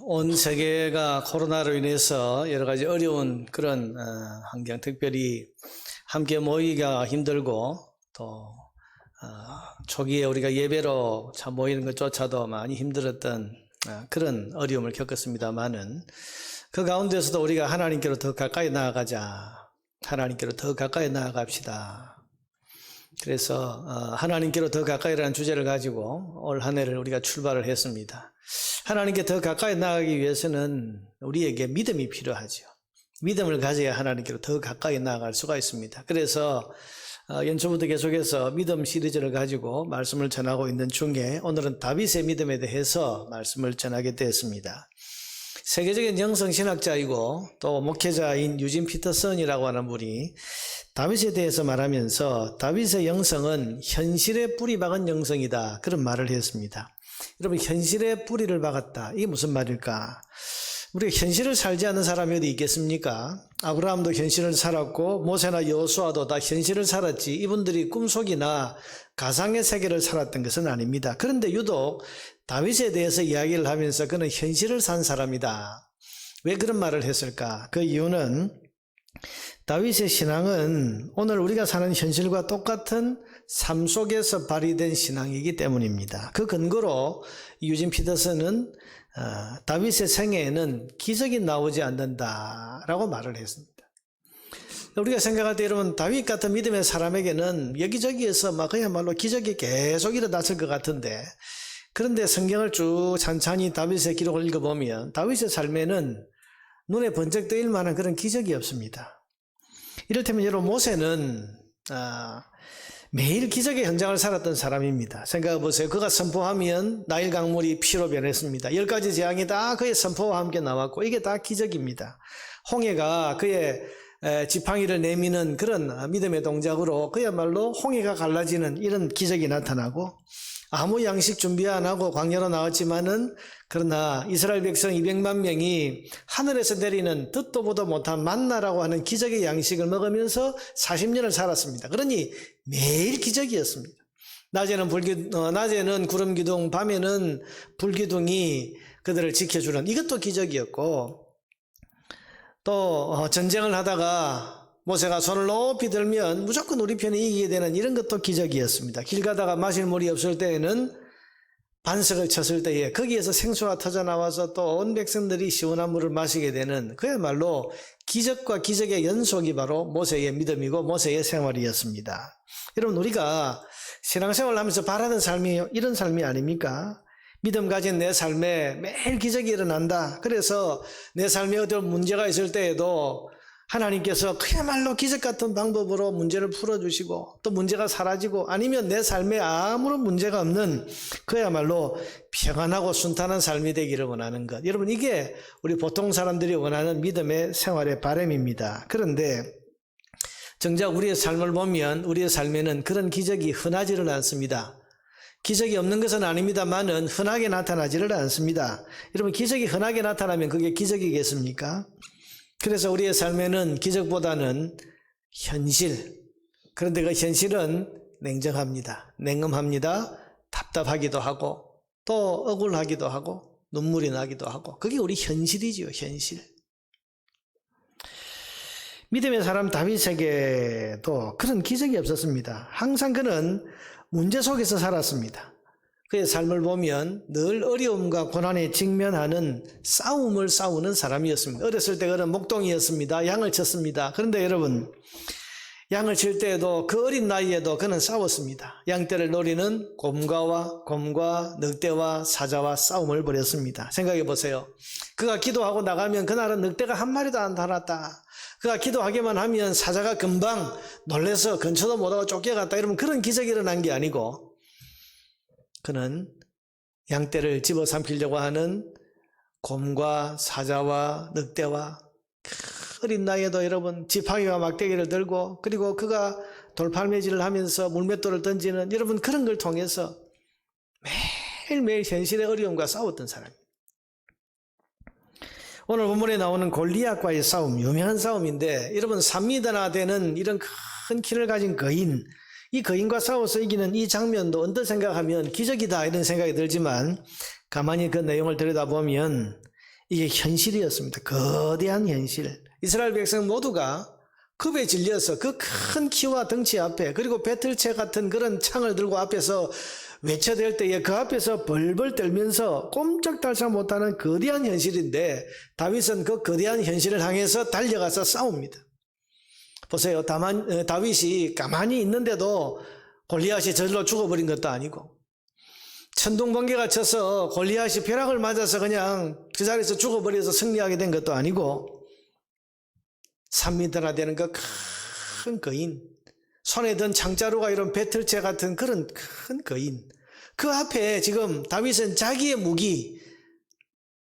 온 세계가 코로나로 인해서 여러 가지 어려운 그런 환경, 특별히 함께 모이기가 힘들고 또 초기에 우리가 예배로 참 모이는 것조차도 많이 힘들었던 그런 어려움을 겪었습니다만은 그 가운데서도 우리가 하나님께로 더 가까이 나아가자, 하나님께로 더 가까이 나아갑시다. 그래서 하나님께로 더 가까이라는 주제를 가지고 올 한 해를 우리가 출발을 했습니다. 하나님께 더 가까이 나아가기 위해서는 우리에게 믿음이 필요하죠. 믿음을 가져야 하나님께로 더 가까이 나아갈 수가 있습니다. 그래서 연초부터 계속해서 믿음 시리즈를 가지고 말씀을 전하고 있는 중에 오늘은 다윗의 믿음에 대해서 말씀을 전하게 되었습니다. 세계적인 영성신학자이고 또 목회자인 유진 피터슨이라고 하는 분이 다윗에 대해서 말하면서 다윗의 영성은 현실에 뿌리 박은 영성이다, 그런 말을 했습니다. 여러분, 현실에 뿌리를 박았다, 이게 무슨 말일까? 우리가 현실을 살지 않는 사람이 어디 있겠습니까? 아브라함도 현실을 살았고 모세나 여호수아도 다 현실을 살았지 이분들이 꿈속이나 가상의 세계를 살았던 것은 아닙니다. 그런데 유독 다윗에 대해서 이야기를 하면서 그는 현실을 산 사람이다. 왜 그런 말을 했을까? 그 이유는 다윗의 신앙은 오늘 우리가 사는 현실과 똑같은 삶 속에서 발휘된 신앙이기 때문입니다. 그 근거로 유진 피터슨은 다윗의 생애에는 기적이 나오지 않는다라고 말을 했습니다. 우리가 생각할 때 여러분, 다윗 같은 믿음의 사람에게는 여기저기에서 그야말로 기적이 계속 일어났을 것 같은데, 그런데 성경을 쭉 찬찬히 다윗의 기록을 읽어보면 다윗의 삶에는 눈에 번쩍 뜨일 만한 그런 기적이 없습니다. 이를테면 여러분, 모세는 매일 기적의 현장을 살았던 사람입니다. 생각해 보세요. 그가 선포하면 나일 강물이 피로 변했습니다. 10가지 재앙이 다 그의 선포와 함께 나왔고 이게 다 기적입니다. 홍해가 그의 지팡이를 내미는 그런 믿음의 동작으로 그야말로 홍해가 갈라지는 이런 기적이 나타나고, 아무 양식 준비 안 하고 광야로 나왔지만은 그러나 이스라엘 백성 200만 명이 하늘에서 내리는 듣도 보도 못한 만나라고 하는 기적의 양식을 먹으면서 40년을 살았습니다. 그러니 매일 기적이었습니다. 낮에는 구름 기둥, 밤에는 불 기둥이 그들을 지켜주는, 이것도 기적이었고, 또 전쟁을 하다가 모세가 손을 높이 들면 무조건 우리 편이 이기게 되는 이런 것도 기적이었습니다. 길 가다가 마실 물이 없을 때에는 반석을 쳤을 때에 거기에서 생수가 터져나와서 또 온 백성들이 시원한 물을 마시게 되는, 그야말로 기적과 기적의 연속이 바로 모세의 믿음이고 모세의 생활이었습니다. 여러분, 우리가 신앙생활을 하면서 바라는 삶이 이런 삶이 아닙니까? 믿음 가진 내 삶에 매일 기적이 일어난다. 그래서 내 삶에 어떤 문제가 있을 때에도 하나님께서 그야말로 기적 같은 방법으로 문제를 풀어주시고 또 문제가 사라지고, 아니면 내 삶에 아무런 문제가 없는 그야말로 평안하고 순탄한 삶이 되기를 원하는 것. 여러분, 이게 우리 보통 사람들이 원하는 믿음의 생활의 바람입니다. 그런데 정작 우리의 삶을 보면 우리의 삶에는 그런 기적이 흔하지를 않습니다. 기적이 없는 것은 아닙니다만은 흔하게 나타나지를 않습니다. 여러분, 기적이 흔하게 나타나면 그게 기적이겠습니까? 그래서 우리의 삶에는 기적보다는 현실, 그런데 그 현실은 냉정합니다. 냉엄합니다. 답답하기도 하고 또 억울하기도 하고 눈물이 나기도 하고, 그게 우리 현실이지요, 현실. 믿음의 사람 다윗에게도 그런 기적이 없었습니다. 항상 그는 문제 속에서 살았습니다. 그의 삶을 보면 늘 어려움과 고난에 직면하는 싸움을 싸우는 사람이었습니다. 어렸을 때 그는 목동이었습니다. 양을 쳤습니다. 그런데 여러분, 양을 칠 때에도 그 어린 나이에도 그는 싸웠습니다. 양떼를 노리는 곰과 늑대와 사자와 싸움을 벌였습니다. 생각해 보세요. 그가 기도하고 나가면 그날은 늑대가 한 마리도 안 달았다. 그가 기도하기만 하면 사자가 금방 놀래서 근처도 못하고 쫓겨갔다. 이러면 그런 기적이 일어난 게 아니고, 그는 양떼를 집어삼키려고 하는 곰과 사자와 늑대와 어린 나이에도 여러분 지팡이와 막대기를 들고, 그리고 그가 돌팔매질을 하면서 물맷돌을 던지는, 여러분 그런 걸 통해서 매일매일 현실의 어려움과 싸웠던 사람입니다. 오늘 본문에 나오는 골리앗과의 싸움, 유명한 싸움인데, 여러분 3미터나 되는 이런 큰 키를 가진 거인, 이 거인과 싸워서 이기는 이 장면도 언뜻 생각하면 기적이다 이런 생각이 들지만, 가만히 그 내용을 들여다보면 이게 현실이었습니다. 거대한 현실. 이스라엘 백성 모두가 겁에 질려서 그 큰 키와 덩치 앞에, 그리고 배틀채 같은 그런 창을 들고 앞에서 외쳐댈 때에 그 앞에서 벌벌 떨면서 꼼짝달싹 못하는 거대한 현실인데, 다윗은 그 거대한 현실을 향해서 달려가서 싸웁니다. 보세요. 다윗이 가만히 있는데도 골리앗이 저절로 죽어버린 것도 아니고, 천둥번개가 쳐서 골리앗이 벼락을 맞아서 그냥 그 자리에서 죽어버려서 승리하게 된 것도 아니고, 3m나 되는 그 큰 거인, 손에 든 창자루가 이런 배틀채 같은 그런 큰 거인, 그 앞에 지금 다윗은 자기의 무기,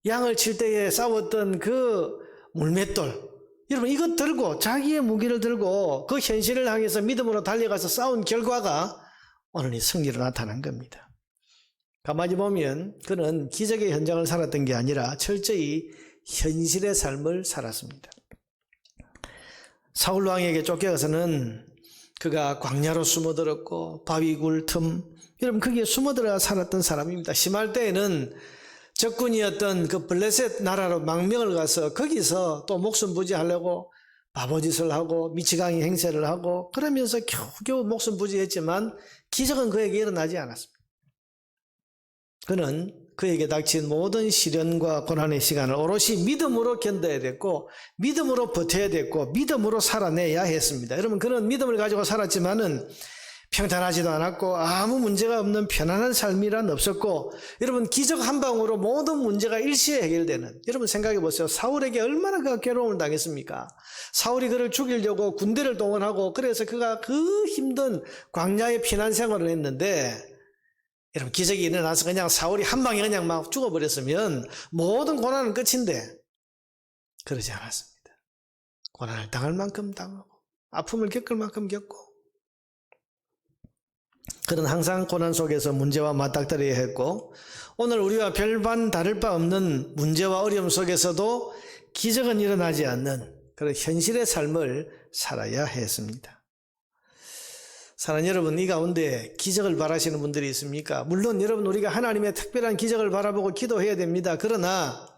양을 칠 때에 싸웠던 그 물맷돌, 여러분 이것 들고, 자기의 무기를 들고 그 현실을 향해서 믿음으로 달려가서 싸운 결과가 오늘 이 승리로 나타난 겁니다. 가만히 보면 그는 기적의 현장을 살았던 게 아니라 철저히 현실의 삶을 살았습니다. 사울 왕에게 쫓겨가서는 그가 광야로 숨어들었고 바위굴 틈, 여러분 거기에 숨어들어가 살았던 사람입니다. 심할 때에는 적군이었던 그 블레셋 나라로 망명을 가서 거기서 또 목숨 부지하려고 바보짓을 하고 미치광이 행세를 하고 그러면서 겨우겨우 목숨 부지했지만 기적은 그에게 일어나지 않았습니다. 그는 그에게 닥친 모든 시련과 고난의 시간을 오롯이 믿음으로 견뎌야 됐고, 믿음으로 버텨야 됐고, 믿음으로 살아내야 했습니다. 여러분, 그는 믿음을 가지고 살았지만은 평탄하지도 않았고 아무 문제가 없는 편안한 삶이란 없었고, 여러분 기적 한 방으로 모든 문제가 일시에 해결되는, 여러분 생각해 보세요. 사울에게 얼마나 그가 괴로움을 당했습니까? 사울이 그를 죽이려고 군대를 동원하고 그래서 그가 그 힘든 광야의 피난 생활을 했는데, 여러분 기적이 일어나서 그냥 사울이 한 방에 그냥 막 죽어버렸으면 모든 고난은 끝인데 그러지 않았습니다. 고난을 당할 만큼 당하고 아픔을 겪을 만큼 겪고, 그는 항상 고난 속에서 문제와 맞닥뜨려야 했고, 오늘 우리와 별반 다를 바 없는 문제와 어려움 속에서도 기적은 일어나지 않는 그런 현실의 삶을 살아야 했습니다. 사랑하는 여러분, 이 가운데 기적을 바라시는 분들이 있습니까? 물론 여러분 우리가 하나님의 특별한 기적을 바라보고 기도해야 됩니다. 그러나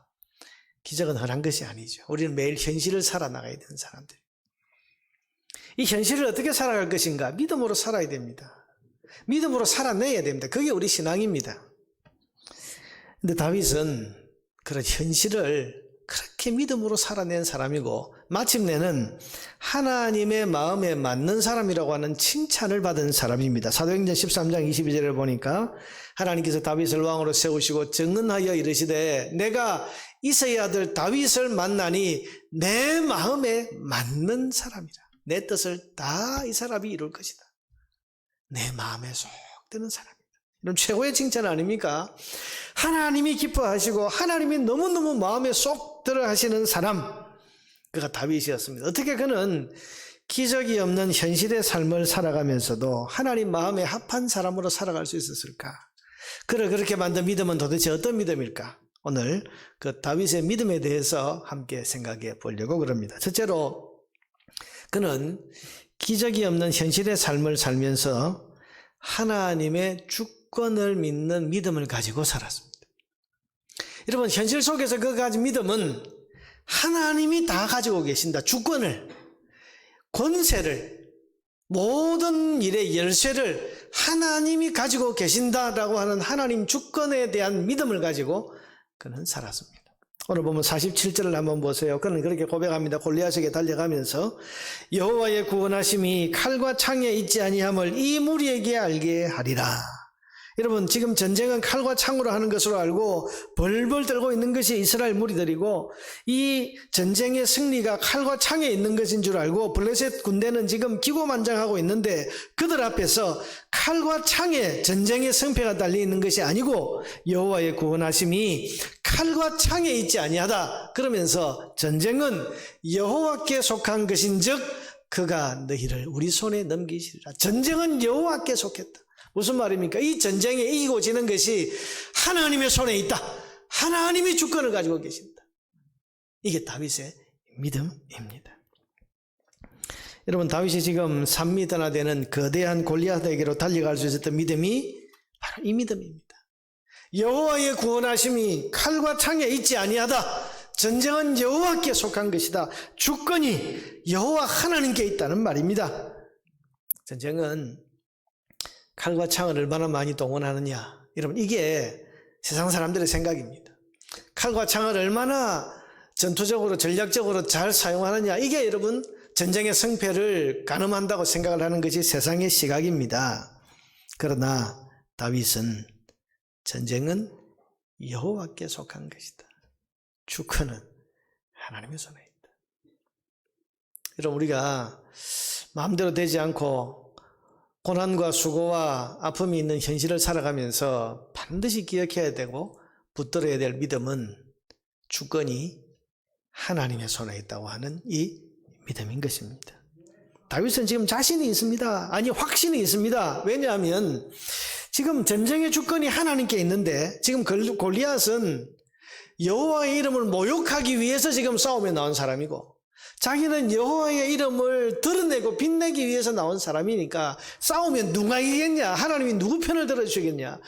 기적은 흔한 것이 아니죠. 우리는 매일 현실을 살아나가야 되는 사람들. 이 현실을 어떻게 살아갈 것인가? 믿음으로 살아야 됩니다. 믿음으로 살아내야 됩니다. 그게 우리 신앙입니다. 근데 다윗은 그런 현실을 그렇게 믿음으로 살아낸 사람이고, 마침내는 하나님의 마음에 맞는 사람이라고 하는 칭찬을 받은 사람입니다. 사도행전 13장 22절을 보니까 하나님께서 다윗을 왕으로 세우시고 증언하여 이르시되 내가 이새의 아들 다윗을 만나니 내 마음에 맞는 사람이라. 내 뜻을 다 이 사람이 이룰 것이다. 내 마음에 쏙 드는 사람입니다. 이런 최고의 칭찬 아닙니까? 하나님이 기뻐하시고 하나님이 너무너무 마음에 쏙 들어 하시는 사람, 그가 다윗이었습니다. 어떻게 그는 기적이 없는 현실의 삶을 살아가면서도 하나님 마음에 합한 사람으로 살아갈 수 있었을까? 그를 그렇게 만든 믿음은 도대체 어떤 믿음일까? 오늘 그 다윗의 믿음에 대해서 함께 생각해 보려고 그럽니다. 첫째로, 그는 기적이 없는 현실의 삶을 살면서 하나님의 주권을 믿는 믿음을 가지고 살았습니다. 여러분, 현실 속에서 그 가진 믿음은 하나님이 다 가지고 계신다. 주권을, 권세를, 모든 일의 열쇠를 하나님이 가지고 계신다라고 하는 하나님 주권에 대한 믿음을 가지고 그는 살았습니다. 오늘 보면 47절을 한번 보세요. 그는 그렇게 고백합니다. 골리앗에게 달려가면서 여호와의 구원하심이 칼과 창에 있지 아니함을 이 무리에게 알게 하리라. 여러분, 지금 전쟁은 칼과 창으로 하는 것으로 알고 벌벌 떨고 있는 것이 이스라엘 무리들이고, 이 전쟁의 승리가 칼과 창에 있는 것인 줄 알고 블레셋 군대는 지금 기고만장하고 있는데, 그들 앞에서 칼과 창에 전쟁의 승패가 달려 있는 것이 아니고 여호와의 구원하심이 칼과 창에 있지 아니하다. 그러면서 전쟁은 여호와께 속한 것인즉 그가 너희를 우리 손에 넘기시리라. 전쟁은 여호와께 속했다. 무슨 말입니까? 이 전쟁에 이기고 지는 것이 하나님의 손에 있다. 하나님이 주권을 가지고 계신다. 이게 다윗의 믿음입니다. 여러분, 다윗이 지금 3m나 되는 거대한 골리앗에게로 달려갈 수 있었던 믿음이 바로 이 믿음입니다. 여호와의 구원하심이 칼과 창에 있지 아니하다. 전쟁은 여호와께 속한 것이다. 주권이 여호와 하나님께 있다는 말입니다. 전쟁은 칼과 창을 얼마나 많이 동원하느냐. 여러분, 이게 세상 사람들의 생각입니다. 칼과 창을 얼마나 전투적으로 전략적으로 잘 사용하느냐. 이게 여러분 전쟁의 승패를 가늠한다고 생각을 하는 것이 세상의 시각입니다. 그러나 다윗은 전쟁은 여호와께 속한 것이다. 주권은 하나님의 손에 있다. 여러분, 우리가 마음대로 되지 않고 고난과 수고와 아픔이 있는 현실을 살아가면서 반드시 기억해야 되고 붙들어야 될 믿음은 주권이 하나님의 손에 있다고 하는 이 믿음인 것입니다. 다윗은 지금 자신이 있습니다. 아니, 확신이 있습니다. 왜냐하면 지금 전쟁의 주권이 하나님께 있는데 지금 골리앗은 여호와의 이름을 모욕하기 위해서 지금 싸움에 나온 사람이고 자기는 여호와의 이름을 드러내고 빛내기 위해서 나온 사람이니까 싸우면 누가 이기겠냐? 하나님이 누구 편을 들어주시겠냐?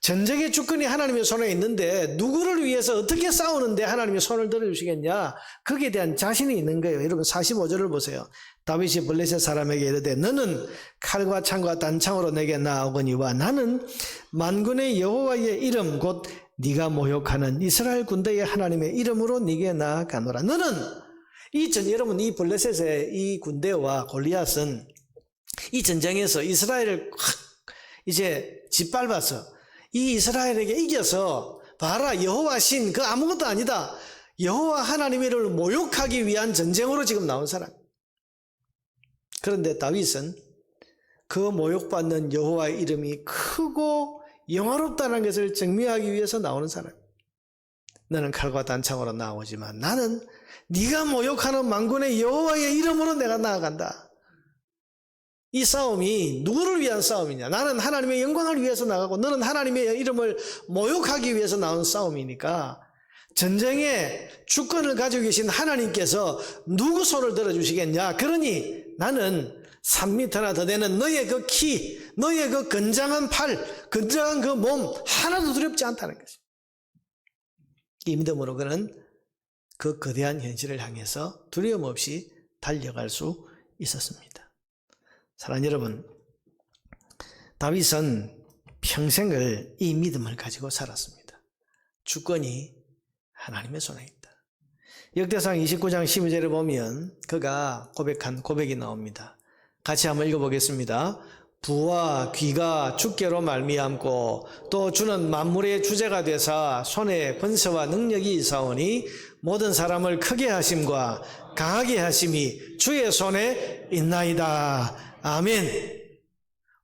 전쟁의 주권이 하나님의 손에 있는데 누구를 위해서 어떻게 싸우는데 하나님이 손을 들어주시겠냐? 거기에 대한 자신이 있는 거예요. 여러분 45절을 보세요. 다윗이 블레셋 사람에게 이르되 너는 칼과 창과 단창으로 내게 나아오거니와 나는 만군의 여호와의 이름 곧 네가 모욕하는 이스라엘 군대의 하나님의 이름으로 네게 나아가노라. 너는 여러분 이 블레셋의 이 군대와 골리앗은 이 전쟁에서 이스라엘을 확 이제 짓밟아서 이 이스라엘에게 이겨서 봐라 여호와 신 그 아무것도 아니다. 여호와 하나님의 이름을 모욕하기 위한 전쟁으로 지금 나온 사람. 그런데 다윗은 그 모욕받는 여호와의 이름이 크고 영화롭다는 것을 증명하기 위해서 나오는 사람. 너는 칼과 단창으로 나오지만 나는 네가 모욕하는 만군의 여호와의 이름으로 내가 나아간다. 이 싸움이 누구를 위한 싸움이냐? 나는 하나님의 영광을 위해서 나가고 너는 하나님의 이름을 모욕하기 위해서 나온 싸움이니까 전쟁의 주권을 가지고 계신 하나님께서 누구 손을 들어주시겠냐? 그러니 나는 3m나 더 되는 너의 그 키, 너의 그 건장한 팔, 건장한 그 몸 하나도 두렵지 않다는 것입니다. 이 믿음으로 그는 그 거대한 현실을 향해서 두려움 없이 달려갈 수 있었습니다. 사랑하는 여러분, 다윗은 평생을 이 믿음을 가지고 살았습니다. 주권이 하나님의 손에 있다. 역대상 29장 12절에 보면 그가 고백한 고백이 나옵니다. 같이 한번 읽어보겠습니다. 부와 귀가 주께로 말미암고 또 주는 만물의 주제가 되사 손에 권세와 능력이 있사오니 모든 사람을 크게 하심과 강하게 하심이 주의 손에 있나이다. 아멘.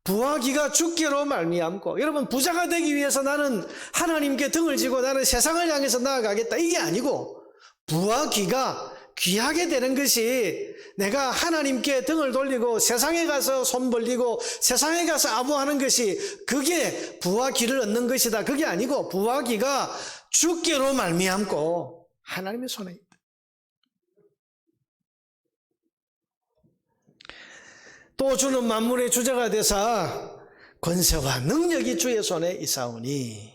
부와 귀가 주께로 말미암고, 여러분 부자가 되기 위해서 나는 하나님께 등을 지고 나는 세상을 향해서 나아가겠다 이게 아니고, 부와 귀가 귀하게 되는 것이 내가 하나님께 등을 돌리고 세상에 가서 손 벌리고 세상에 가서 아부하는 것이 그게 부와 귀를 얻는 것이다. 그게 아니고 부와 귀가 주께로 말미암고 하나님의 손에 있다. 또 주는 만물의 주제가 되사 권세와 능력이 주의 손에 있사오니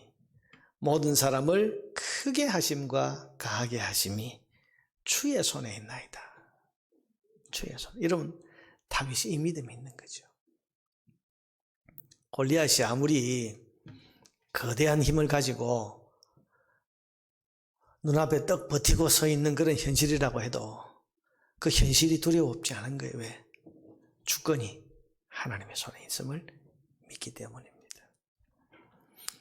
모든 사람을 크게 하심과 강하게 하심이 주의 손에 있나이다. 주의 손. 여러분 다윗이 이 믿음이 있는 거죠. 골리앗이 아무리 거대한 힘을 가지고 눈앞에 떡 버티고 서 있는 그런 현실이라고 해도 그 현실이 두려웠지 않은 거예요. 왜? 주권이 하나님의 손에 있음을 믿기 때문입니다.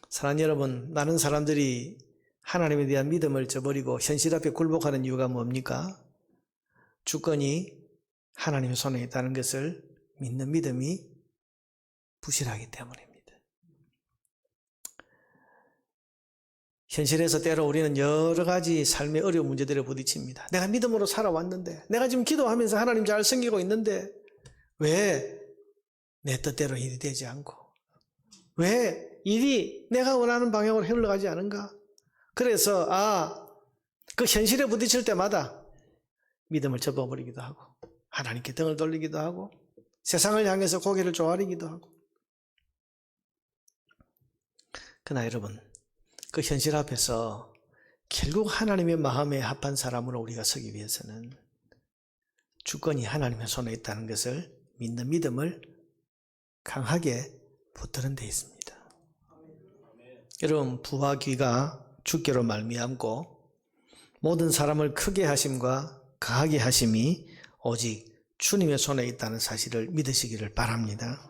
사랑하는 여러분, 많은 사람들이 하나님에 대한 믿음을 저버리고 현실 앞에 굴복하는 이유가 뭡니까? 주권이 하나님의 손에 있다는 것을 믿는 믿음이 부실하기 때문입니다. 현실에서 때로 우리는 여러 가지 삶의 어려운 문제들에 부딪힙니다. 내가 믿음으로 살아왔는데, 내가 지금 기도하면서 하나님 잘 섬기고 있는데 왜 내 뜻대로 일이 되지 않고, 왜 일이 내가 원하는 방향으로 흘러가지 않은가? 그래서 그 현실에 부딪힐 때마다 믿음을 접어버리기도 하고 하나님께 등을 돌리기도 하고 세상을 향해서 고개를 조아리기도 하고. 그러나 여러분, 그 현실 앞에서 결국 하나님의 마음에 합한 사람으로 우리가 서기 위해서는 주권이 하나님의 손에 있다는 것을 믿는 믿음을 강하게 붙드는 데 있습니다. 여러분, 부와 귀가 주께로 말미암고 모든 사람을 크게 하심과 가하게 하심이 오직 주님의 손에 있다는 사실을 믿으시기를 바랍니다.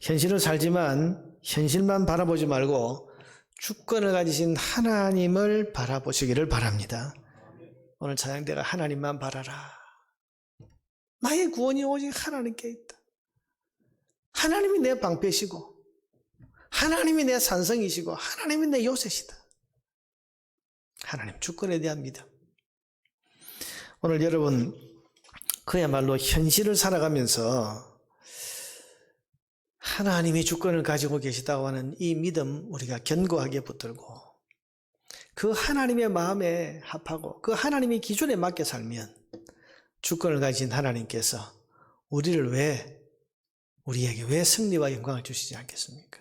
현실을 살지만 현실만 바라보지 말고 주권을 가지신 하나님을 바라보시기를 바랍니다. 오늘 찬양대가 하나님만 바라라. 나의 구원이 오직 하나님께 있다. 하나님이 내 방패시고 하나님이 내 산성이시고 하나님이 내 요새시다. 하나님 주권에 대한 믿음. 오늘 여러분 그야말로 현실을 살아가면서 하나님이 주권을 가지고 계시다고 하는 이 믿음 우리가 견고하게 붙들고 그 하나님의 마음에 합하고 그 하나님의 기준에 맞게 살면 주권을 가진 하나님께서 우리에게 왜 승리와 영광을 주시지 않겠습니까?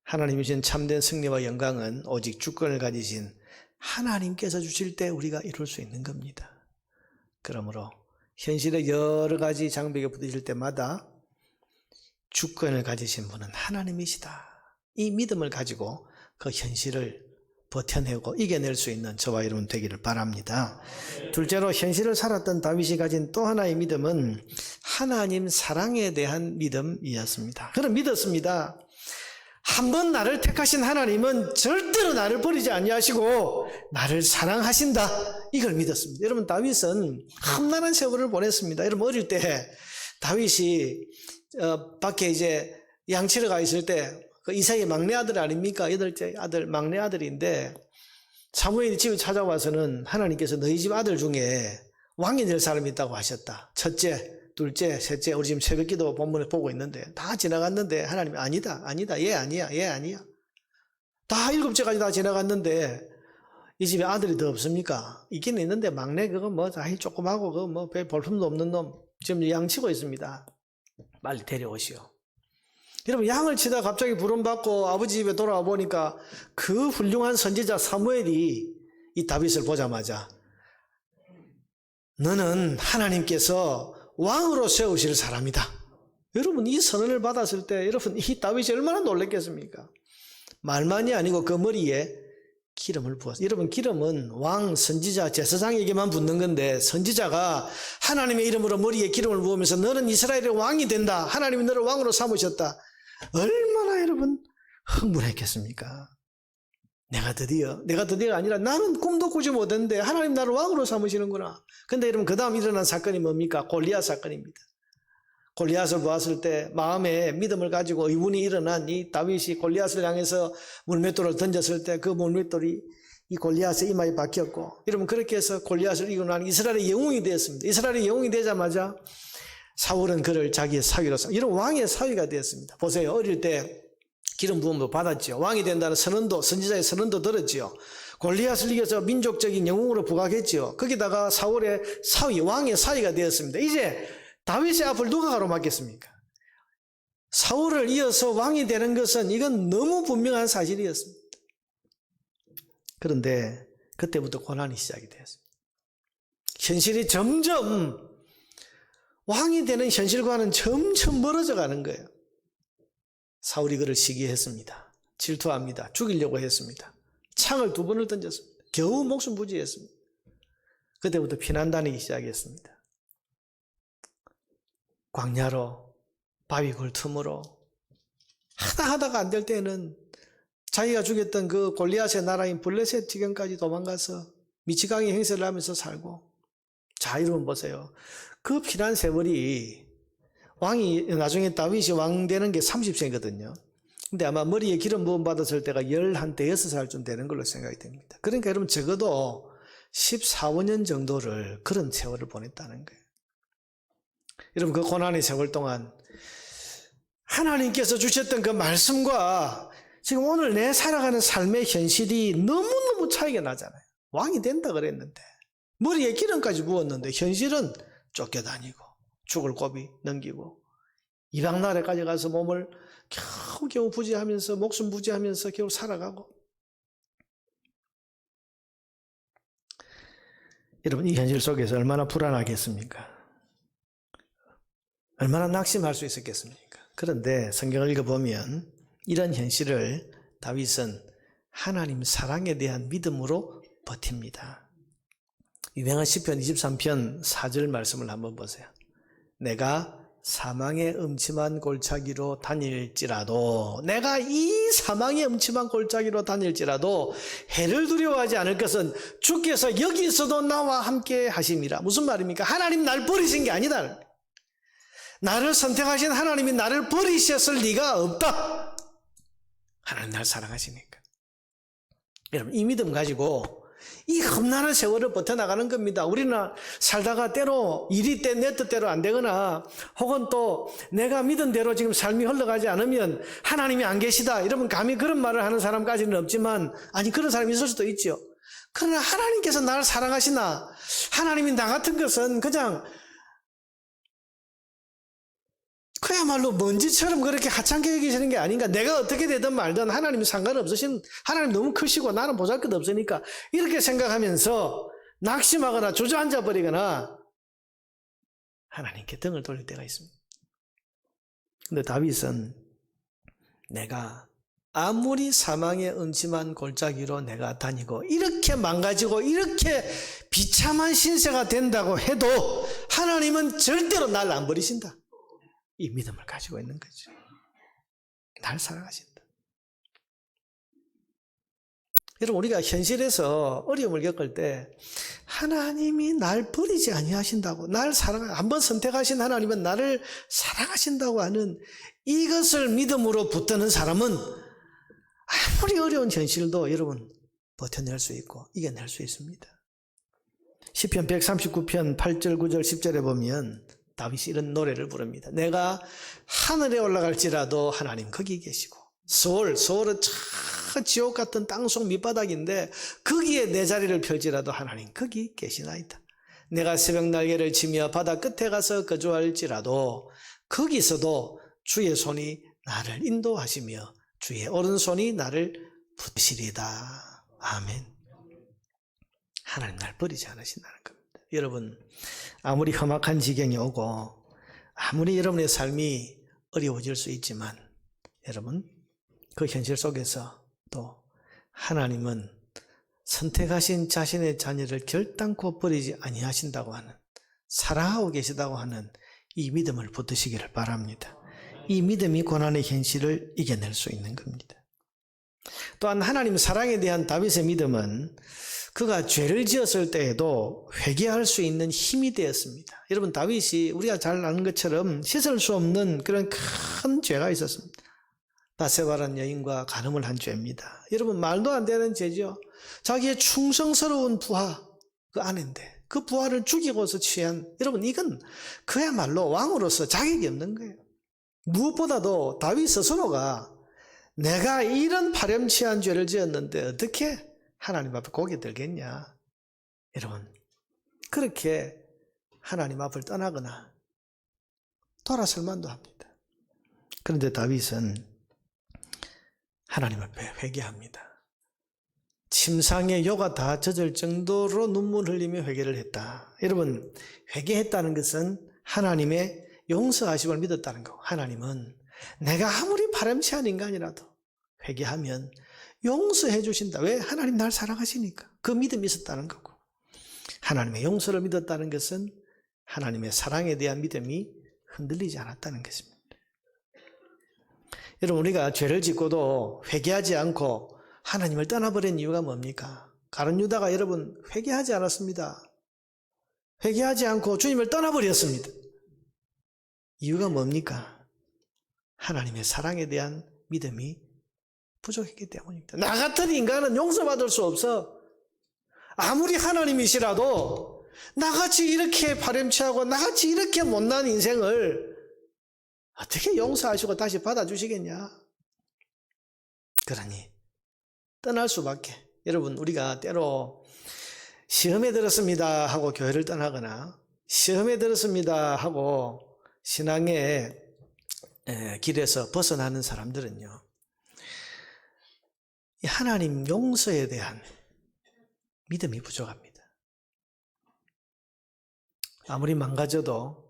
하나님이 주신 참된 승리와 영광은 오직 주권을 가지신 하나님께서 주실 때 우리가 이룰 수 있는 겁니다. 그러므로 현실의 여러 가지 장벽에 부딪힐 때마다 주권을 가지신 분은 하나님이시다. 이 믿음을 가지고 그 현실을 버텨내고 이겨낼 수 있는 저와 여러분 되기를 바랍니다. 둘째로 현실을 살았던 다윗이 가진 또 하나의 믿음은 하나님 사랑에 대한 믿음이었습니다. 그는 믿었습니다. 한번 나를 택하신 하나님은 절대로 나를 버리지 아니하시고 나를 사랑하신다. 이걸 믿었습니다. 여러분 다윗은 험난한 세월을 보냈습니다. 여러분 어릴 때 다윗이 밖에 이제 양치러 가 있을 때 그 이사의 막내 아들 아닙니까? 8째 아들 막내 아들인데 사무엘이 집에 찾아와서는 하나님께서 너희 집 아들 중에 왕이 될 사람이 있다고 하셨다. 첫째, 둘째, 셋째, 우리 지금 새벽기도 본문에 보고 있는데 다 지나갔는데 하나님이 아니다. 얘 아니야. 다 7째까지 다 지나갔는데 이 집에 아들이 더 없습니까? 있기는 있는데 막내 그거 뭐 아이 조그마하고 그거 뭐 별 볼품도 없는 놈 지금 양치고 있습니다. 빨리 데려오시오. 여러분 양을 치다 갑자기 부름받고 아버지 집에 돌아와 보니까 그 훌륭한 선지자 사무엘이 이 다윗을 보자마자 너는 하나님께서 왕으로 세우실 사람이다. 여러분 이 선언을 받았을 때 여러분 이 다윗이 얼마나 놀랐겠습니까? 말만이 아니고 그 머리에 기름을 부었어요. 여러분 기름은 왕, 선지자, 제사장에게만 붓는 건데 선지자가 하나님의 이름으로 머리에 기름을 부으면서 너는 이스라엘의 왕이 된다. 하나님이 너를 왕으로 삼으셨다. 얼마나 여러분 흥분했겠습니까? 내가 드디어가 아니라 나는 꿈도 꾸지 못했는데 하나님 나를 왕으로 삼으시는구나. 근데 여러분 그 다음 일어난 사건이 뭡니까? 골리앗 사건입니다. 골리앗을 보았을 때 마음에 믿음을 가지고 의문이 일어난 이 다윗이 골리앗을 향해서 물맷돌을 던졌을 때 그 물맷돌이 이 골리앗의 이마에 박혔고 여러분 그렇게 해서 골리앗을 이기고 난 이스라엘의 영웅이 되었습니다. 이스라엘의 영웅이 되자마자 사울은 그를 자기의 사위로 이런 왕의 사위가 되었습니다. 보세요. 어릴 때 기름 부음도 받았죠. 왕이 된다는 선언도 선지자의 선언도 들었죠. 골리앗을 이겨서 민족적인 영웅으로 부각했죠. 거기다가 사울의 사위 왕의 사위가 되었습니다. 이제 다윗의 앞을 누가 가로막겠습니까? 사울을 이어서 왕이 되는 것은 이건 너무 분명한 사실이었습니다. 그런데 그때부터 고난이 시작이 되었습니다. 현실이 점점 왕이 되는 현실과는 점점 멀어져 가는 거예요. 사울이 그를 시기했습니다. 질투합니다. 죽이려고 했습니다. 창을 2번을 던졌습니다. 겨우 목숨 부지했습니다. 그때부터 피난 다니기 시작했습니다. 광야로 바위굴 틈으로 하다가 안 될 때는 자기가 죽였던 그 골리앗의 나라인 블레셋 지경까지 도망가서 미치광이 행세를 하면서 살고 자 여러분 보세요. 그 피난 세월이 왕이 나중에 다윗이 왕 되는 게 30세거든요. 근데 아마 머리에 기름 부음 받았을 때가 15살쯤 되는 걸로 생각이 됩니다. 그러니까 여러분 적어도 14~15년 정도를 그런 세월을 보냈다는 거예요. 여러분 그 고난의 세월 동안 하나님께서 주셨던 그 말씀과 지금 오늘 내 살아가는 삶의 현실이 너무너무 차이가 나잖아요. 왕이 된다 그랬는데 머리에 기름까지 부었는데 현실은 쫓겨다니고 죽을 고비 넘기고 이방 나라까지 가서 몸을 겨우 부지하면서 목숨 부지하면서 겨우 살아가고 여러분, 이 현실 속에서 얼마나 불안하겠습니까? 얼마나 낙심할 수 있었겠습니까? 그런데 성경을 읽어보면 이런 현실을 다윗은 하나님 사랑에 대한 믿음으로 버팁니다. 유명한 시편 23편 4절 말씀을 한번 보세요. 내가 사망의 음침한 골짜기로 다닐지라도, 내가 이 사망의 음침한 골짜기로 다닐지라도 해를 두려워하지 않을 것은 주께서 여기서도 나와 함께 하심이라. 무슨 말입니까? 하나님 날 버리신 게 아니다. 나를 선택하신 하나님이 나를 버리셨을 리가 없다. 하나님 날 사랑하시니까. 여러분, 이 믿음 가지고 이 험난한 세월을 버텨나가는 겁니다. 우리는 살다가 때로 일이 내 뜻대로 안 되거나 혹은 또 내가 믿은 대로 지금 삶이 흘러가지 않으면 하나님이 안 계시다, 여러분 감히 그런 말을 하는 사람까지는 없지만, 아니 그런 사람이 있을 수도 있죠. 그러나 하나님께서 나를 사랑하시나, 하나님이 나 같은 것은 그야말로 먼지처럼 그렇게 하찮게 여기시는 게 아닌가. 내가 어떻게 되든 말든 하나님이 상관없으신, 하나님 너무 크시고 나는 보잘것없으니까 이렇게 생각하면서 낙심하거나 주저앉아 버리거나 하나님께 등을 돌릴 때가 있습니다. 근데 다윗은 내가 아무리 사망의 음침한 골짜기로 내가 다니고 이렇게 망가지고 이렇게 비참한 신세가 된다고 해도 하나님은 절대로 날 안 버리신다. 이 믿음을 가지고 있는 거죠. 날 사랑하신다. 여러분, 우리가 현실에서 어려움을 겪을 때 하나님이 날 버리지 아니하신다고, 날 한번 선택하신 하나님은 나를 사랑하신다고 하는 이것을 믿음으로 붙드는 사람은 아무리 어려운 현실도 여러분 버텨낼 수 있고 이겨낼 수 있습니다. 시편 139편 8절 9절 10절에 보면 다윗이 이런 노래를 부릅니다. 내가 하늘에 올라갈지라도 하나님 거기 계시고, 서울은 저 지옥 같은 땅속 밑바닥인데 거기에 내 자리를 펼지라도 하나님 거기 계시나이다. 내가 새벽 날개를 치며 바다 끝에 가서 거주할지라도 거기서도 주의 손이 나를 인도하시며 주의 오른손이 나를 붙이리다. 아멘. 하나님 날 버리지 않으신다는 겁니다. 여러분, 아무리 험악한 지경이 오고 아무리 여러분의 삶이 어려워질 수 있지만 여러분, 그 현실 속에서 또 하나님은 선택하신 자신의 자녀를 결단코 버리지 아니하신다고 하는, 사랑하고 계시다고 하는 이 믿음을 붙드시기를 바랍니다. 이 믿음이 고난의 현실을 이겨낼 수 있는 겁니다. 또한 하나님 사랑에 대한 다윗의 믿음은 그가 죄를 지었을 때에도 회개할 수 있는 힘이 되었습니다. 여러분, 다윗이 우리가 잘 아는 것처럼 씻을 수 없는 그런 큰 죄가 있었습니다. 바세바라는 여인과 간음을 한 죄입니다. 여러분, 말도 안 되는 죄죠. 자기의 충성스러운 부하, 그 아내인데 그 부하를 죽이고서 취한, 여러분 이건 그야말로 왕으로서 자격이 없는 거예요. 무엇보다도 다윗 스스로가 내가 이런 파렴치한 죄를 지었는데 어떻게 하나님 앞에 고개 들겠냐. 여러분, 그렇게 하나님 앞을 떠나거나 돌아설 만도 합니다. 그런데 다윗은 하나님 앞에 회개합니다. 침상에 요가 다 젖을 정도로 눈물 흘리며 회개를 했다. 여러분, 회개했다는 것은 하나님의 용서하심을 믿었다는 거고, 하나님은 내가 아무리 파렴치한 인간이라도 회개하면 용서해 주신다. 왜? 하나님 날 사랑하시니까. 그 믿음이 있었다는 거고, 하나님의 용서를 믿었다는 것은 하나님의 사랑에 대한 믿음이 흔들리지 않았다는 것입니다. 여러분, 우리가 죄를 짓고도 회개하지 않고 하나님을 떠나버린 이유가 뭡니까? 가룟 유다가 여러분 회개하지 않았습니다. 회개하지 않고 주님을 떠나버렸습니다. 이유가 뭡니까? 하나님의 사랑에 대한 믿음이 부족했기 때문입니다. 나 같은 인간은 용서받을 수 없어. 아무리 하나님이시라도 나같이 이렇게 파렴치하고 나같이 이렇게 못난 인생을 어떻게 용서하시고 다시 받아주시겠냐. 그러니 떠날 수밖에. 여러분, 우리가 때로 시험에 들었습니다 하고 교회를 떠나거나 시험에 들었습니다 하고 신앙의 길에서 벗어나는 사람들은요, 하나님 용서에 대한 믿음이 부족합니다. 아무리 망가져도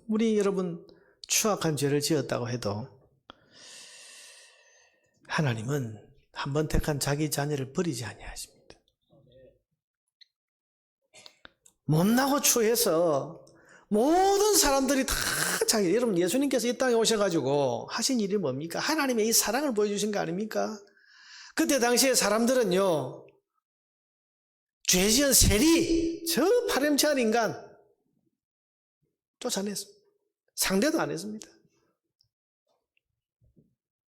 우리 여러분 추악한 죄를 지었다고 해도 하나님은 한번 택한 자기 자녀를 버리지 아니하십니다. 못나고 추해서 모든 사람들이 다 여러분 예수님께서 이 땅에 오셔가지고 하신 일이 뭡니까? 하나님의 이 사랑을 보여주신 거 아닙니까? 그때 당시에 사람들은요, 죄 지은 세리, 저 파렴치한 인간 쫓아냈습니다. 상대도 안 했습니다.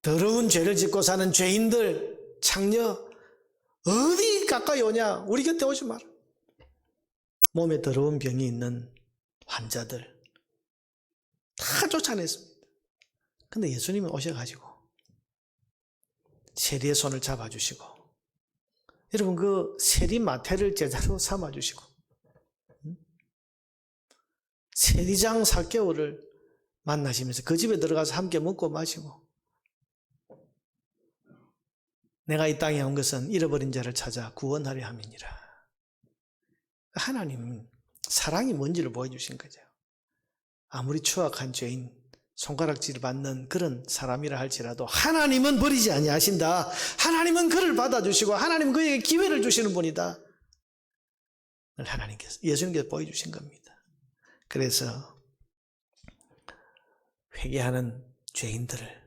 더러운 죄를 짓고 사는 죄인들, 창녀, 어디 가까이 오냐? 우리 곁에 오지 마라. 몸에 더러운 병이 있는 환자들 다 쫓아냈습니다. 근데 예수님이 오셔가지고 세리의 손을 잡아주시고, 여러분 그 세리 마태를 제자로 삼아주시고, 세리장 삭개오를 만나시면서 그 집에 들어가서 함께 먹고 마시고, 내가 이 땅에 온 것은 잃어버린 자를 찾아 구원하려 함이니라. 하나님 사랑이 뭔지를 보여주신 거죠. 아무리 추악한 죄인, 손가락질 받는 그런 사람이라 할지라도 하나님은 버리지 아니하신다. 하나님은 그를 받아주시고 하나님은 그에게 기회를 주시는 분이다. 하나님께서, 예수님께서 보여주신 겁니다. 그래서 회개하는 죄인들을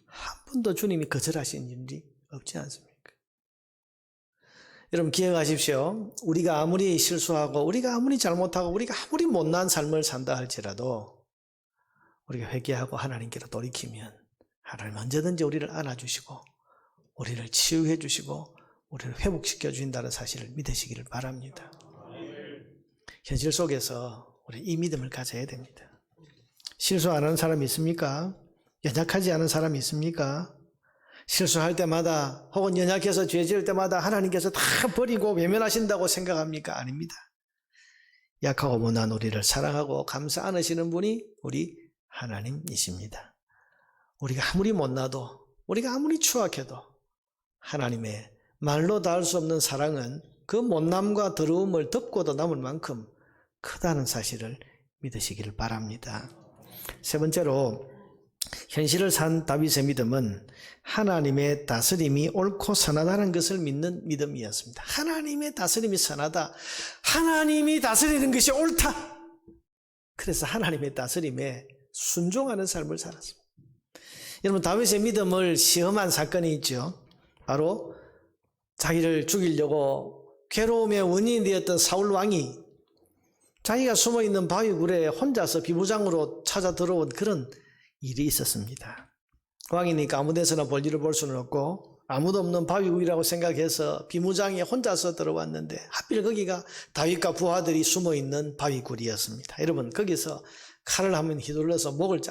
한 번도 주님이 거절하신 일이 없지 않습니까? 여러분 기억하십시오. 우리가 아무리 실수하고 우리가 아무리 잘못하고 우리가 아무리 못난 삶을 산다 할지라도 우리가 회개하고 하나님께로 돌이키면 하나님 언제든지 우리를 안아주시고 우리를 치유해 주시고 우리를 회복시켜 주신다는 사실을 믿으시기를 바랍니다. 현실 속에서 우리 이 믿음을 가져야 됩니다. 실수 안 하는 사람이 있습니까? 연약하지 않은 사람이 있습니까? 실수할 때마다 혹은 연약해서 죄 지을 때마다 하나님께서 다 버리고 외면하신다고 생각합니까? 아닙니다. 약하고 못난 우리를 사랑하고 감싸 안으시는 분이 우리 하나님이십니다. 우리가 아무리 못나도 우리가 아무리 추악해도 하나님의 말로 닿을 수 없는 사랑은 그 못남과 더러움을 덮고도 남을 만큼 크다는 사실을 믿으시기를 바랍니다. 세 번째로 현실을 산 다윗의 믿음은 하나님의 다스림이 옳고 선하다는 것을 믿는 믿음이었습니다. 하나님의 다스림이 선하다. 하나님이 다스리는 것이 옳다. 그래서 하나님의 다스림에 순종하는 삶을 살았습니다. 여러분 다윗의 믿음을 시험한 사건이 있죠. 바로 자기를 죽이려고 괴로움의 원인이 되었던 사울 왕이 자기가 숨어있는 바위굴에 혼자서 비무장으로 찾아 들어온 그런 일이 있었습니다. 왕이니까 아무 데서나 볼일을 볼 수는 없고 아무도 없는 바위굴이라고 생각해서 비무장에 혼자서 들어왔는데 하필 거기가 다윗과 부하들이 숨어있는 바위굴이었습니다. 여러분 거기서 칼을 한번 휘둘러서 목을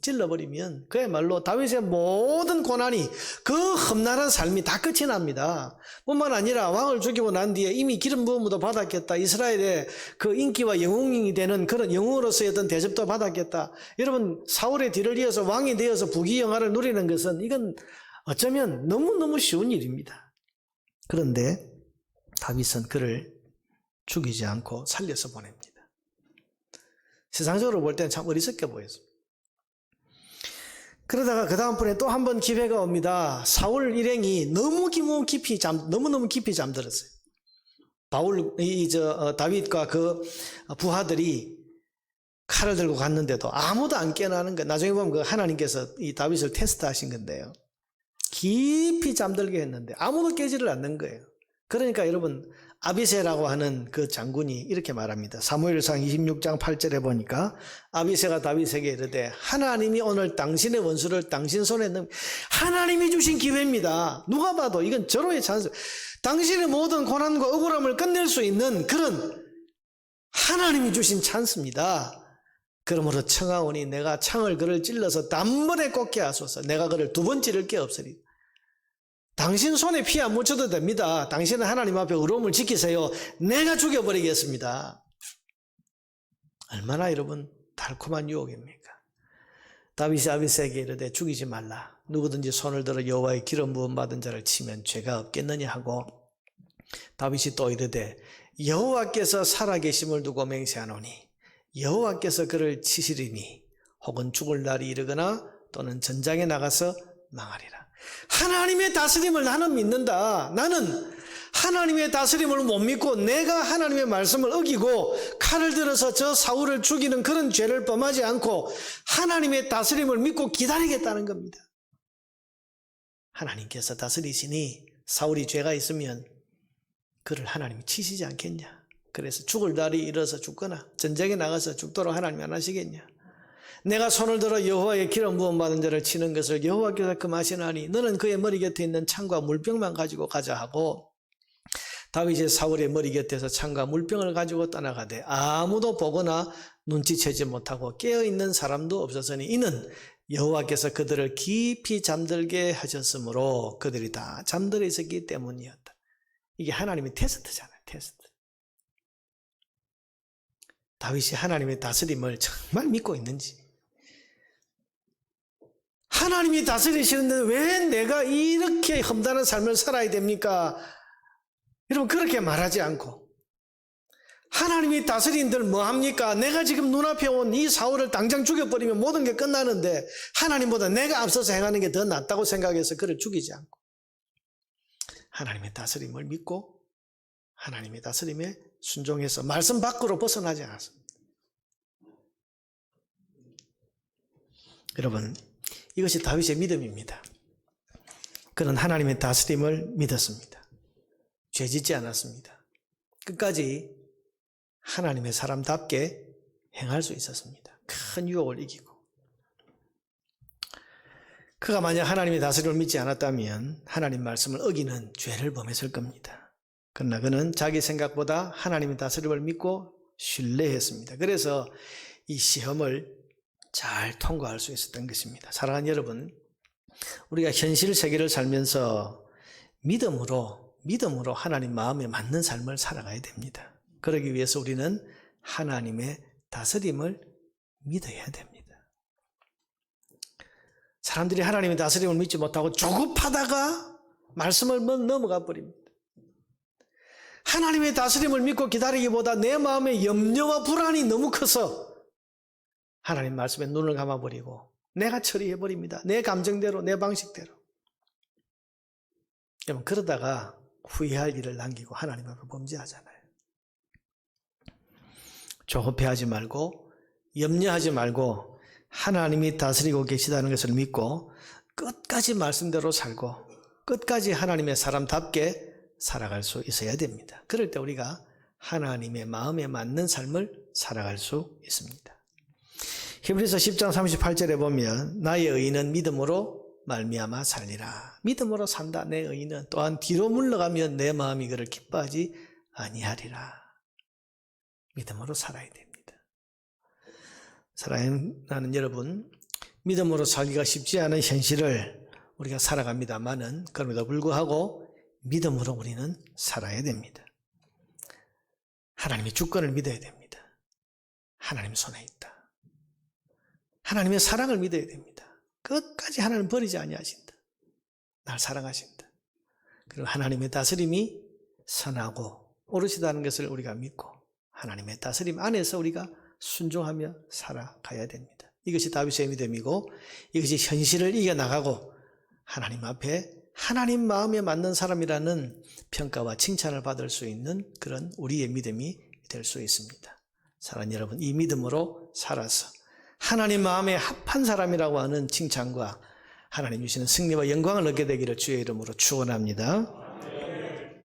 찔러버리면 그야말로 다윗의 모든 고난이 그 험난한 삶이 다 끝이 납니다. 뿐만 아니라 왕을 죽이고 난 뒤에 이미 기름 부음도 받았겠다. 이스라엘의 그 인기와 영웅이 되는 그런 영웅으로서의 어떤 대접도 받았겠다. 여러분 사울의 뒤를 이어서 왕이 되어서 부귀영화를 누리는 것은 이건 어쩌면 너무너무 쉬운 일입니다. 그런데 다윗은 그를 죽이지 않고 살려서 보냅니다. 세상적으로 볼 때는 참 어리석게 보였습니다. 그러다가 그 다음번에 또 한 번 기회가 옵니다. 사울 일행이 너무너무 깊이 잠들었어요. 다윗과 그 부하들이 칼을 들고 갔는데도 아무도 안 깨어나는 거예요. 나중에 보면 그 하나님께서 이 다윗을 테스트하신 건데요. 깊이 잠들게 했는데 아무도 깨지를 않는 거예요. 그러니까 여러분 아비새라고 하는 그 장군이 이렇게 말합니다. 사무엘상 26장 8절에 보니까 아비새가 다윗에게 이르되 하나님이 오늘 당신의 원수를 당신 손에 하나님이 주신 기회입니다. 누가 봐도 이건 절호의 찬스. 당신의 모든 고난과 억울함을 끝낼 수 있는 그런 하나님이 주신 찬스입니다. 그러므로 청하오니 내가 창을 그를 찔러서 단번에 꽂게 하소서. 내가 그를 두 번 찌를 게 없으리. 당신 손에 피 안 묻혀도 됩니다. 당신은 하나님 앞에 의로움을 지키세요. 내가 죽여버리겠습니다. 얼마나 여러분 달콤한 유혹입니까? 다윗이 아비새에게 이르되 죽이지 말라. 누구든지 손을 들어 여호와의 기름 부음 받은 자를 치면 죄가 없겠느냐 하고 다윗이 또 이르되 여호와께서 살아계심을 두고 맹세하노니 여호와께서 그를 치시리니 혹은 죽을 날이 이르거나 또는 전장에 나가서 망하리라. 하나님의 다스림을 나는 믿는다. 나는 하나님의 다스림을 못 믿고 내가 하나님의 말씀을 어기고 칼을 들어서 저 사울을 죽이는 그런 죄를 범하지 않고 하나님의 다스림을 믿고 기다리겠다는 겁니다. 하나님께서 다스리시니 사울이 죄가 있으면 그를 하나님이 치시지 않겠냐. 그래서 죽을 날이 이르러서 죽거나 전쟁에 나가서 죽도록 하나님이 안 하시겠냐. 내가 손을 들어 여호와의 기름 부음 받은 자를 치는 것을 여호와께서 금하시나니 너는 그의 머리 곁에 있는 창과 물병만 가지고 가자 하고 다윗이 사울의 머리 곁에서 창과 물병을 가지고 떠나가되 아무도 보거나 눈치채지 못하고 깨어있는 사람도 없었으니 이는 여호와께서 그들을 깊이 잠들게 하셨으므로 그들이 다 잠들어 있었기 때문이었다. 이게 하나님의 테스트잖아요. 테스트. 다윗이 하나님의 다스림을 정말 믿고 있는지, 하나님이 다스리시는데 왜 내가 이렇게 험난한 삶을 살아야 됩니까? 여러분 그렇게 말하지 않고 하나님이 다스린들 뭐합니까? 내가 지금 눈앞에 온 이 사울을 당장 죽여버리면 모든 게 끝나는데 하나님보다 내가 앞서서 행하는 게 더 낫다고 생각해서 그를 죽이지 않고 하나님의 다스림을 믿고 하나님의 다스림에 순종해서 말씀 밖으로 벗어나지 않았습니다. 여러분 이것이 다윗의 믿음입니다. 그는 하나님의 다스림을 믿었습니다. 죄짓지 않았습니다. 끝까지 하나님의 사람답게 행할 수 있었습니다. 큰 유혹을 이기고. 그가 만약 하나님의 다스림을 믿지 않았다면 하나님 말씀을 어기는 죄를 범했을 겁니다. 그러나 그는 자기 생각보다 하나님의 다스림을 믿고 신뢰했습니다. 그래서 이 시험을 잘 통과할 수 있었던 것입니다. 사랑하는 여러분, 우리가 현실 세계를 살면서 믿음으로 하나님 마음에 맞는 삶을 살아가야 됩니다. 그러기 위해서 우리는 하나님의 다스림을 믿어야 됩니다. 사람들이 하나님의 다스림을 믿지 못하고 조급하다가 말씀을 넘어가 버립니다. 하나님의 다스림을 믿고 기다리기보다 내 마음의 염려와 불안이 너무 커서 하나님 말씀에 눈을 감아버리고 내가 처리해버립니다. 내 감정대로, 내 방식대로. 여러분 그러다가 후회할 일을 남기고 하나님 앞에 범죄하잖아요. 조급해하지 말고 염려하지 말고 하나님이 다스리고 계시다는 것을 믿고 끝까지 말씀대로 살고 끝까지 하나님의 사람답게 살아갈 수 있어야 됩니다. 그럴 때 우리가 하나님의 마음에 맞는 삶을 살아갈 수 있습니다. 히브리서 10장 38절에 보면 나의 의인은 믿음으로 말미암아 살리라. 믿음으로 산다. 내 의인은 또한 뒤로 물러가면 내 마음이 그를 기뻐하지 아니하리라. 믿음으로 살아야 됩니다. 사랑하는 여러분, 믿음으로 살기가 쉽지 않은 현실을 우리가 살아갑니다만은 그럼에도 불구하고 믿음으로 우리는 살아야 됩니다. 하나님의 주권을 믿어야 됩니다. 하나님 손에 있다. 하나님의 사랑을 믿어야 됩니다. 끝까지 하나님 버리지 아니하신다. 날 사랑하신다. 그리고 하나님의 다스림이 선하고 옳으시다는 것을 우리가 믿고 하나님의 다스림 안에서 우리가 순종하며 살아가야 됩니다. 이것이 다윗의 믿음이고 이것이 현실을 이겨나가고 하나님 앞에 하나님 마음에 맞는 사람이라는 평가와 칭찬을 받을 수 있는 그런 우리의 믿음이 될 수 있습니다. 사랑하는 여러분, 이 믿음으로 살아서 하나님 마음에 합한 사람이라고 하는 칭찬과 하나님 주시는 승리와 영광을 얻게 되기를 주의 이름으로 축원합니다.